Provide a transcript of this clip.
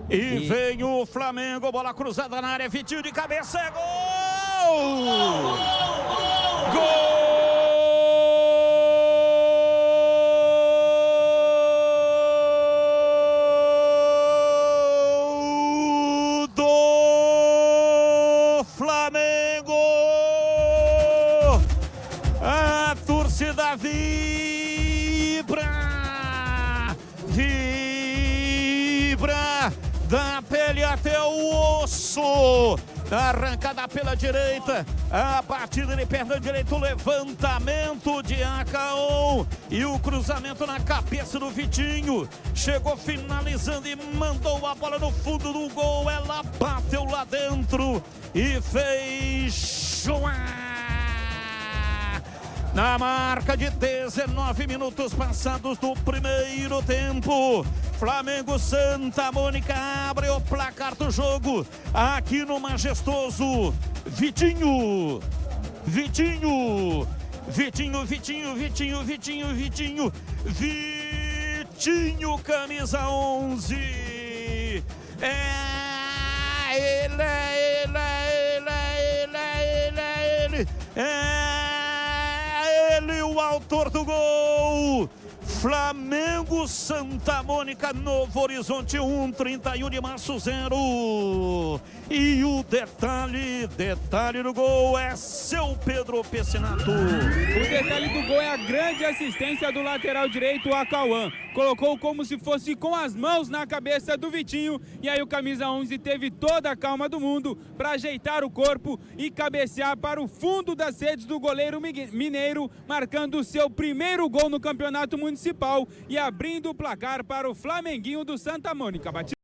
E vem o Flamengo, bola cruzada na área, Vitinho de cabeça, é gol! Gol do Flamengo! A torcida vibra! Vibra! Da pele até o osso, arrancada pela direita, a batida de perna direita, o levantamento de Acaon e o cruzamento na cabeça do Vitinho, chegou finalizando e mandou a bola no fundo do gol, ela bateu lá dentro e fez na marca de 19 minutos passados do primeiro tempo. Flamengo Santa Mônica abre o placar do jogo aqui no majestoso Vitinho. Vitinho, camisa 11. Ele, o autor do gol. Flamengo Santa Mônica, Novo Horizonte 1, 31 de março 0. E o detalhe do gol é seu Pedro Pessinato. O detalhe do gol é a grande assistência do lateral direito, Acaon. Colocou como se fosse com as mãos na cabeça do Vitinho. E aí o camisa 11 teve toda a calma do mundo para ajeitar o corpo e cabecear para o fundo das redes do goleiro mineiro, marcando o seu primeiro gol no campeonato municipal e abrindo o placar para o Flamenguinho do Santa Mônica.